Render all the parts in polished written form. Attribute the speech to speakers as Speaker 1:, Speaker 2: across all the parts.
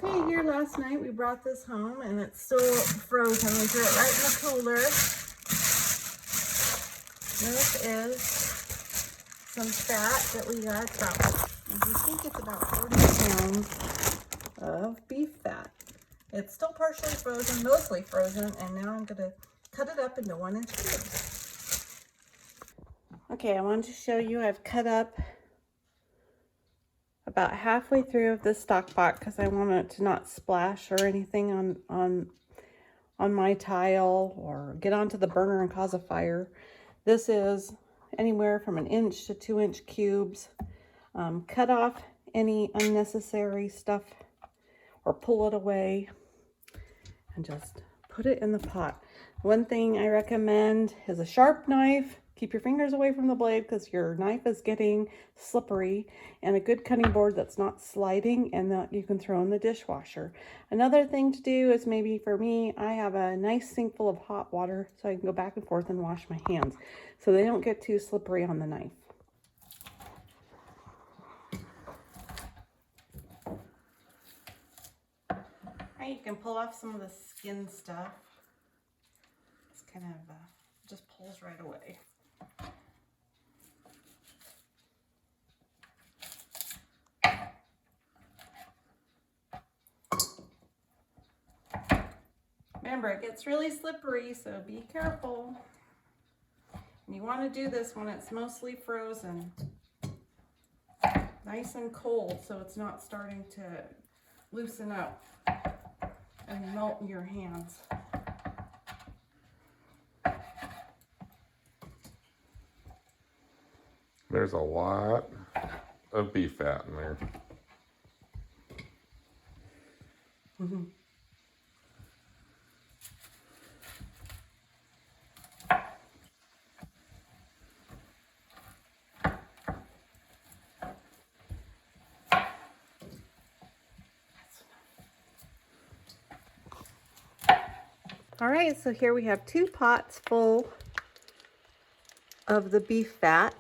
Speaker 1: Okay, here last night we brought this home and it's still frozen. We threw it right in the cooler. This is some fat that we got. I think it's about 40 pounds of beef fat. It's still partially frozen, mostly frozen, and now I'm going to cut it up into 1-inch cubes. Okay, I wanted to show you I've cut up about halfway through of this stock pot because I want it to not splash or anything on my tile or get onto the burner and cause a fire. This is anywhere from 1 inch to 2-inch cubes. Cut off any unnecessary stuff or pull it away and just put it in the pot. One thing I recommend is a sharp knife. Keep your fingers away from the blade because your knife is getting slippery, and a good cutting board that's not sliding and that you can throw in the dishwasher. Another thing to do is, maybe for me, I have a nice sink full of hot water so I can go back and forth and wash my hands so they don't get too slippery on the knife. Right, you can pull off some of the skin stuff. It's kind of just pulls right away. Remember, it gets really slippery, so be careful. And you want to do this when it's mostly frozen, nice and cold, so it's not starting to loosen up and melt in your hands.
Speaker 2: There's a lot of beef fat in there.
Speaker 1: Mm-hmm. All right, so here we have 2 pots full of the beef fat.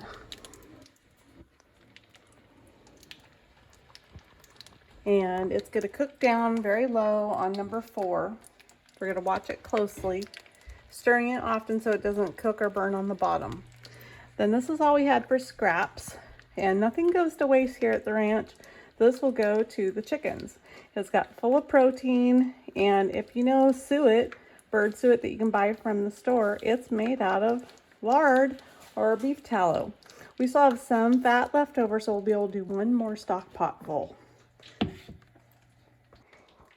Speaker 1: And it's going to cook down very low on number 4. We're going to watch it closely, stirring it often so it doesn't cook or burn on the bottom. Then this is all we had for scraps, and nothing goes to waste here at the ranch. This will go to the chickens. It's got full of protein, and if you know suet, bird suet that you can buy from the store, it's made out of lard or beef tallow. We still have some fat left over, so we'll be able to do 1 more stock pot full.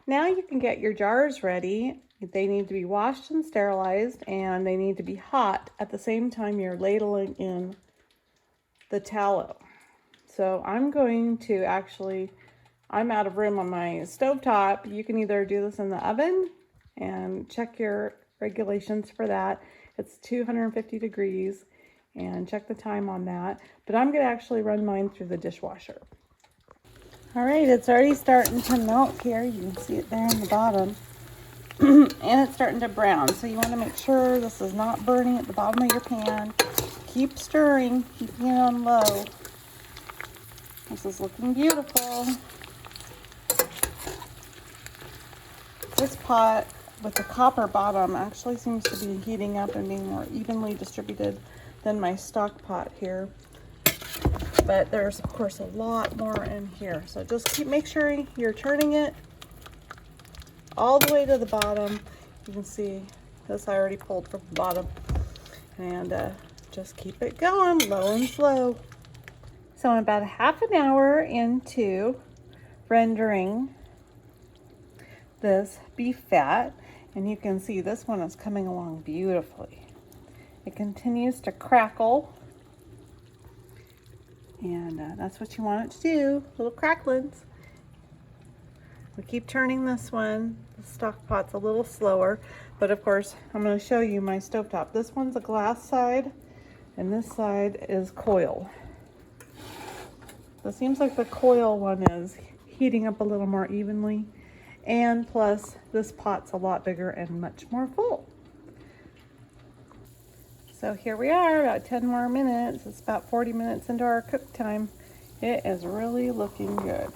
Speaker 1: Now you can get your jars ready. They need to be washed and sterilized, and they need to be hot at the same time you're ladling in the tallow. So I'm going to I'm out of room on my stovetop. You can either do this in the oven and check your regulations for that. It's 250 degrees, and check the time on that. But I'm going to actually run mine through the dishwasher. All right, it's already starting to melt here. You can see it there on the bottom. And it's starting to brown. So you want to make sure this is not burning at the bottom of your pan. Keep stirring, keeping it on low. This is looking beautiful. This pot with the copper bottom actually seems to be heating up and being more evenly distributed than my stock pot here. But there's of course a lot more in here. So just make sure you're turning it all the way to the bottom. You can see this I already pulled from the bottom. And just keep it going, low and slow. So I'm about half an hour into rendering this beef fat, and you can see this one is coming along beautifully. It continues to crackle, and that's what you want it to do, little cracklings. We keep turning this one. The stock pot's a little slower, but of course I'm going to show you my stovetop. This one's a glass side, and this side is coil. So it seems like the coil one is heating up a little more evenly, and plus this pot's a lot bigger and much more full. So here we are, about 10 more minutes. It's about 40 minutes into our cook time. It is really looking good.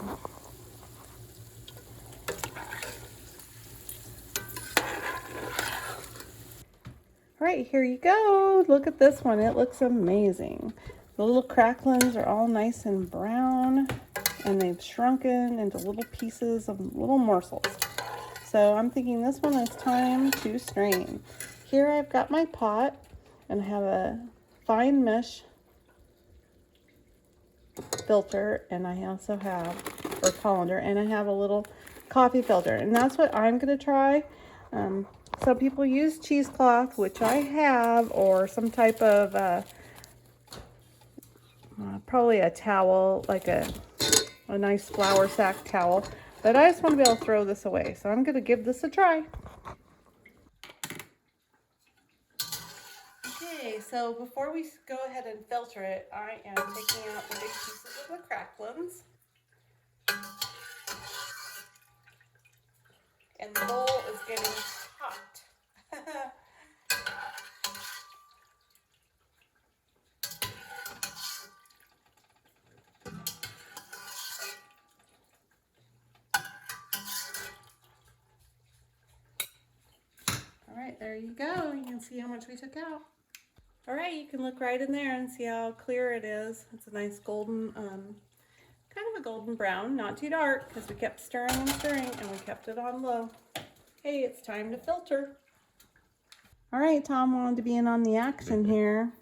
Speaker 1: right, here you go. Look at this one. It looks amazing. The little cracklings are all nice and brown, and they've shrunken into little pieces of little morsels. So I'm thinking this one is time to strain. Here I've got my pot, and I have a fine mesh filter, and I also have, or colander, and I have a little coffee filter, and that's what I'm going to try. Some people use cheesecloth, which I have, or some type of probably a towel, like a nice flour sack towel, but I just want to be able to throw this away, so I'm going to give this a try. Okay, so before we go ahead and filter it, I am taking out the big pieces of the cracklings. And the bowl is getting hot. All right, there you go. You can see how much we took out. All right, you can look right in there and see how clear it is. It's a nice golden, kind of a golden brown, not too dark, because we kept stirring and stirring and we kept it on low. Okay, it's time to filter. All right, Tom wanted to be in on the action here.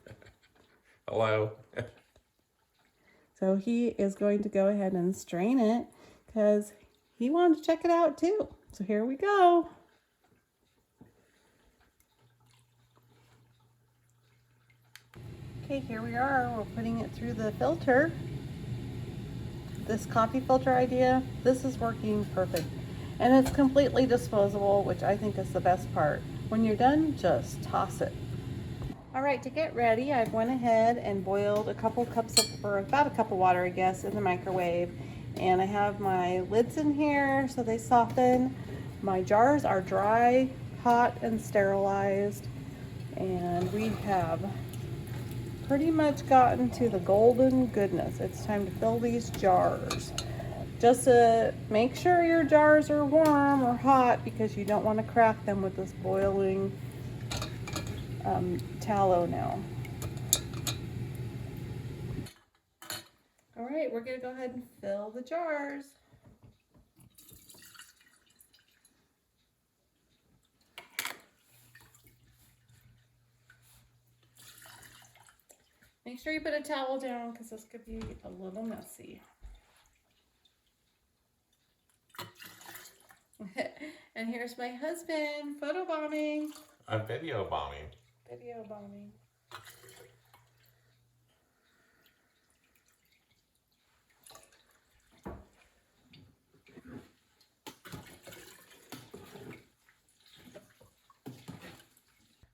Speaker 2: Hello.
Speaker 1: So he is going to go ahead and strain it because he wanted to check it out too. So here we go. Okay, here we are. We're putting it through the filter. This coffee filter idea, this is working perfect. And it's completely disposable, which I think is the best part. When you're done, just toss it. All right, to get ready, I went ahead and boiled a couple cups of, or about a cup of water, I guess, in the microwave. And I have my lids in here so they soften. My jars are dry, hot, and sterilized. And we have pretty much gotten to the golden goodness. It's time to fill these jars. Just to make sure your jars are warm or hot, because you don't want to crack them with this boiling tallow now. All right, we're gonna go ahead and fill the jars. Make sure you put a towel down because this could be a little messy. And here's my husband photobombing.
Speaker 2: I'm video bombing.
Speaker 1: Video bombing.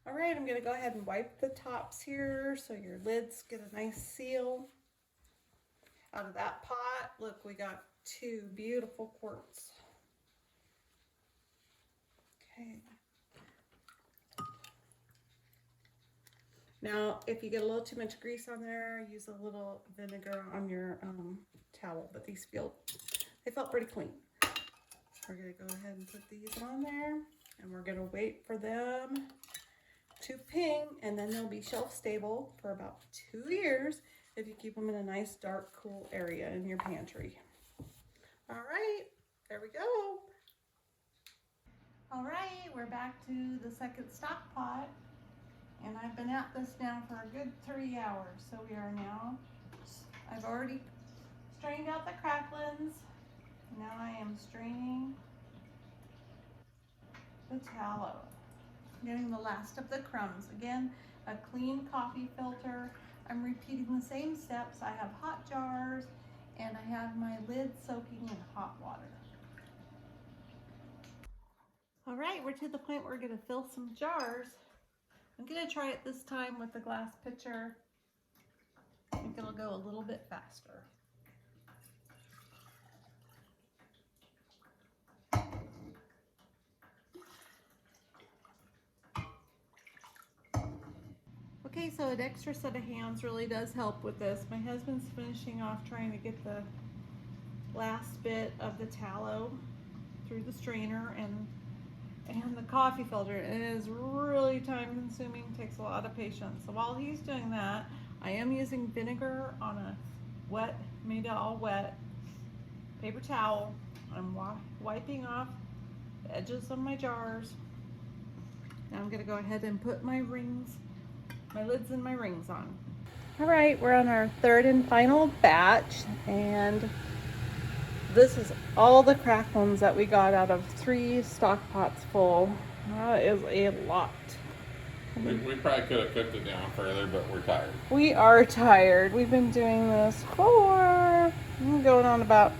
Speaker 1: All right, I'm gonna go ahead and wipe the tops here so your lids get a nice seal. Out of that pot, look, we got 2 beautiful quarts. Okay. Now, if you get a little too much grease on there, use a little vinegar on your towel, but these they felt pretty clean. We're gonna go ahead and put these on there, and we're gonna wait for them to ping, and then they'll be shelf stable for about 2 years if you keep them in a nice, dark, cool area in your pantry. All right, there we go. All right, we're back to the second stock pot, and I've been at this now for a good 3 hours. So we are now, I've already strained out the cracklings. Now I am straining the tallow, getting the last of the crumbs. Again, a clean coffee filter. I'm repeating the same steps. I have hot jars, and I have my lid soaking in hot water. All right, we're to the point where we're gonna fill some jars. I'm gonna try it this time with the glass pitcher. I think it'll go a little bit faster. Okay, so an extra set of hands really does help with this. My husband's finishing off trying to get the last bit of the tallow through the strainer, and and the coffee filter. It is really time consuming, takes a lot of patience. So while he's doing that, I am using vinegar on a wet, made it all wet paper towel. I'm wiping off the edges of my jars. Now I'm gonna go ahead and put my lids and my rings on. All right, we're on our third and final batch, and this is all the cracked ones that we got out of 3 stock pots full. That is a lot.
Speaker 2: We probably could have cooked it down further, but we're tired.
Speaker 1: We are tired. We've been doing this for going on about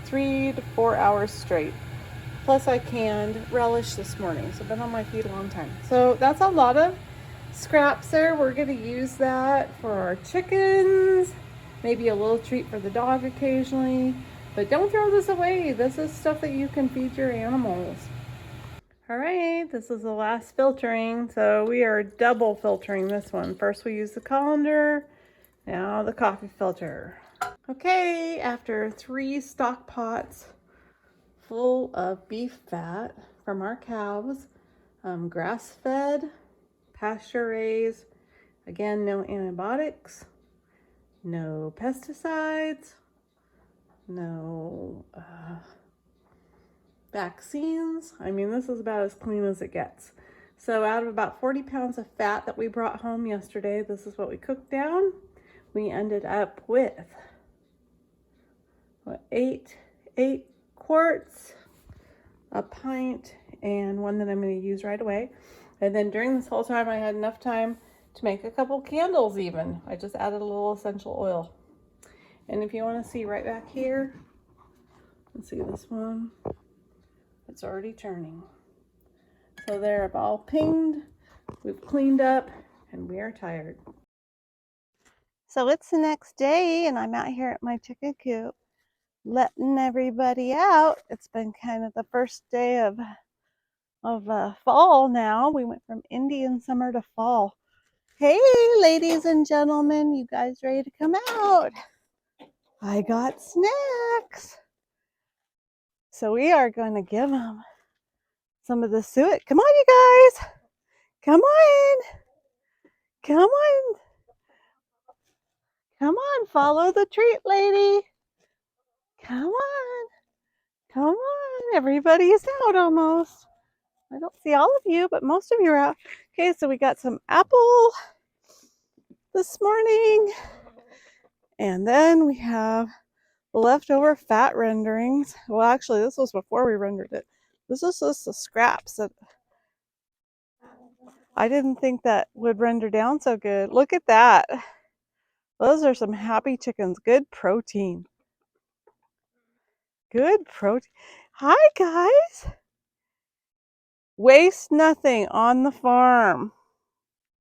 Speaker 1: 3 to 4 hours straight. Plus I canned relish this morning, so I've been on my feet a long time. So that's a lot of scraps there. We're gonna use that for our chickens, maybe a little treat for the dog occasionally, but don't throw this away. This is stuff that you can feed your animals. All right, this is the last filtering. So we are double filtering this one. First we use the colander, now the coffee filter. Okay, after 3 stock pots full of beef fat from our cows, grass-fed, pasture raised, again, no antibiotics, no pesticides, no vaccines. I mean, this is about as clean as it gets. So out of about 40 pounds of fat that we brought home yesterday, this is what we cooked down. We ended up with what, 8 quarts, a pint, and one that I'm going to use right away. And then during this whole time, I had enough time to make a couple candles even. I just added a little essential oil. And if you want to see right back here, let's see this one. It's already turning. So they're all pinged. We've cleaned up and we are tired. So it's the next day and I'm out here at my chicken coop letting everybody out. It's been kind of the first day of fall now. We went from Indian summer to fall. Hey, ladies and gentlemen, you guys ready to come out? I got snacks. So we are going to give them some of the suet. Come on, you guys. Come on. Come on. Come on, follow the treat, lady. Come on. Come on. Everybody's out almost. I don't see all of you, but most of you are out. Okay, so we got some apple this morning. And then we have leftover fat renderings. Well, actually, this was before we rendered it. This is just the scraps that I didn't think that would render down so good. Look at that. Those are some happy chickens. Good protein. Good protein. Hi, guys. Waste nothing on the farm.